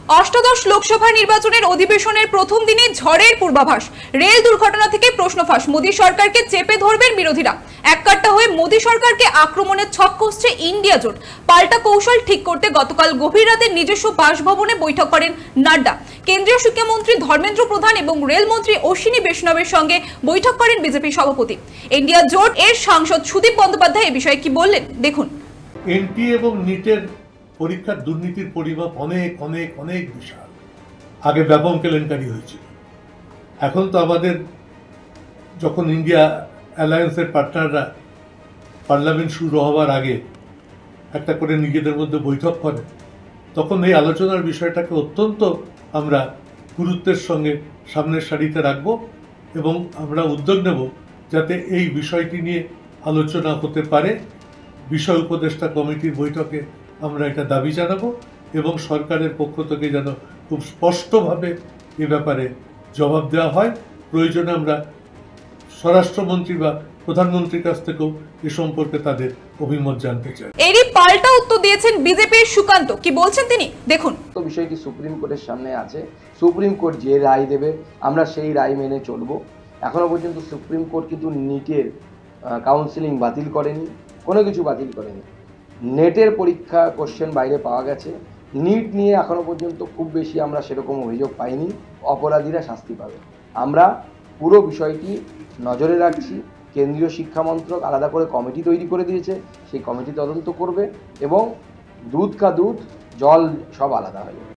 অষ্টাদশ লোকসভা নির্বাচনের অধিবেশনের প্রথম দিনে ঝড়ের পূর্বাভাস, রেল দুর্ঘটনা থেকে প্রশ্ন ফাঁস, মোদী সরকারকে চেপে ধরবেন বিরোধীরা। এককাট্টা হয়ে মোদী সরকারকে আক্রমণের ছক কষছে ইন্ডিয়া জোট। পাল্টা কৌশল ঠিক করতে গতকাল গভীর রাতে নিজস্ব বাসভবনে বৈঠক করেন নাড্ডা। কেন্দ্রীয় শিক্ষামন্ত্রী ধর্মেন্দ্র প্রধান এবং রেলমন্ত্রী অশ্বিনী বৈষ্ণবের সঙ্গে বৈঠক করেন বিজেপি সভাপতি। ইন্ডিয়া জোট এর সাংসদ সুদীপ বন্দ্যোপাধ্যায় এ বিষয়ে কি বললেন দেখুন। এনটি এবং নিটের পরীক্ষার দুর্নীতির পরিমাপ অনেক অনেক অনেক বিশাল। আগে ব্যাপক কেলেঙ্কারি হয়েছিল। এখন তো আমাদের যখন ইন্ডিয়া অ্যালায়েন্সের পার্টনাররা পার্লামেন্ট শুরু হওয়ার আগে একটা করে নিজেদের মধ্যে বৈঠক করে, তখন এই আলোচনার বিষয়টাকে অত্যন্ত আমরা গুরুত্বের সঙ্গে সামনের সারিতে রাখব এবং আমরা উদ্যোগ নেব যাতে এই বিষয়টি নিয়ে আলোচনা হতে পারে। বিষয় উপদেষ্টা কমিটির বৈঠকে আমরা এটা দাবি জানাবো এবং সরকারের পক্ষ থেকে যেন খুব স্পষ্টভাবে এ ব্যাপারে জবাব দেওয়া হয়। প্রয়োজনে আমরা স্বরাষ্ট্রমন্ত্রী বা প্রধানমন্ত্রীর কাছ থেকেও এ সম্পর্কে তাদের অভিমত জানতে চাই। এরই পাল্টা উত্তর দিয়েছেন বিজেপির সুকান্ত। কি বলছেন তিনি দেখুন। তো বিষয়টি সুপ্রিম কোর্টের সামনে আছে। সুপ্রিম কোর্ট যে রায় দেবে আমরা সেই রায় মেনে চলবো। এখনো পর্যন্ত সুপ্রিম কোর্ট কিন্তু নিটের কাউন্সিলিং বাতিল করেনি, কোনো কিছু বাতিল করেনি। নেটের পরীক্ষা কোশ্চেন বাইরে পাওয়া গেছে। নিট নিয়ে এখনো পর্যন্ত খুব বেশি আমরা সেরকম অভিযোগ পাইনি। অপরাধীরা শাস্তি পাবে। আমরা পুরো বিষয়টি নজরে রাখছি। কেন্দ্রীয় শিক্ষা মন্ত্রক আলাদা করে কমিটি তৈরি করে দিয়েছে, সেই কমিটি তদন্ত করবে এবং দুধ কা দুধ জল সব আলাদা হয়ে যাবে।